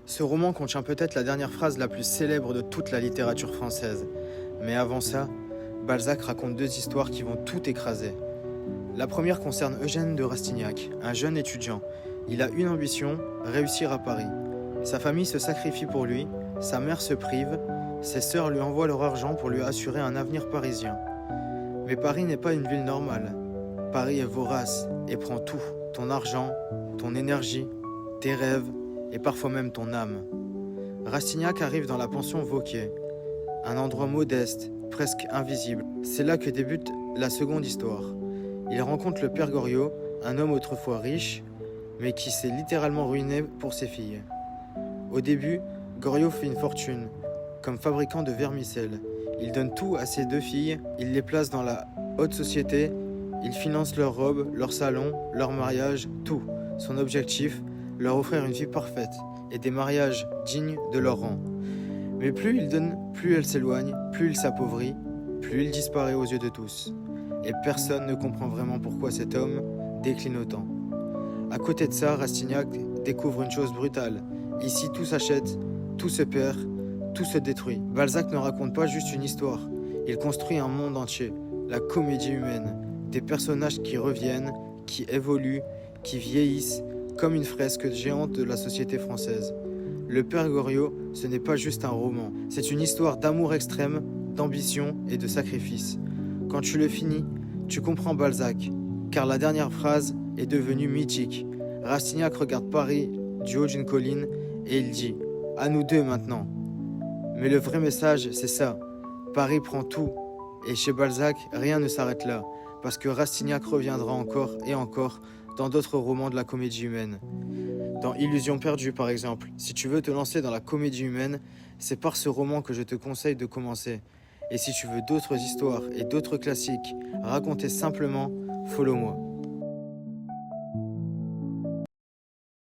Ce roman contient peut-être la dernière phrase la plus célèbre de toute la littérature française. Mais avant ça, Balzac raconte deux histoires qui vont tout écraser. La première concerne Eugène de Rastignac, un jeune étudiant. Il a une ambition, réussir à Paris. Sa famille se sacrifie pour lui, sa mère se prive, ses sœurs lui envoient leur argent pour lui assurer un avenir parisien. Mais Paris n'est pas une ville normale. Paris est vorace et prend tout, ton argent, ton énergie, tes rêves et parfois même ton âme. Rastignac arrive dans la pension Vauquer, un endroit modeste, presque invisible. C'est là que débute la seconde histoire. Il rencontre le père Goriot, un homme autrefois riche, mais qui s'est littéralement ruiné pour ses filles. Au début, Goriot fait une fortune, comme fabricant de vermicelles. Il donne tout à ses deux filles, il les place dans la haute société, il finance leurs robes, leurs salons, leur mariage, tout. Son objectif, leur offrir une vie parfaite et des mariages dignes de leur rang. Mais plus il donne, plus elle s'éloigne, plus il s'appauvrit, plus il disparaît aux yeux de tous. Et personne ne comprend vraiment pourquoi cet homme décline autant. À côté de ça, Rastignac découvre une chose brutale. Ici, tout s'achète, tout se perd, tout se détruit. Balzac ne raconte pas juste une histoire, il construit un monde entier, la comédie humaine, des personnages qui reviennent, qui évoluent, qui vieillissent, comme une fresque géante de la société française. Le Père Goriot, ce n'est pas juste un roman, c'est une histoire d'amour extrême, d'ambition et de sacrifice. Quand tu le finis, tu comprends Balzac, car la dernière phrase est devenue mythique. Rastignac regarde Paris du haut d'une colline et il dit « À nous deux maintenant ». Mais le vrai message, c'est ça. Paris prend tout. Et chez Balzac, rien ne s'arrête là, parce que Rastignac reviendra encore et encore dans d'autres romans de la comédie humaine. Dans Illusion perdue, par exemple, si tu veux te lancer dans la comédie humaine, c'est par ce roman que je te conseille de commencer. Et si tu veux d'autres histoires et d'autres classiques racontés simplement, follow-moi.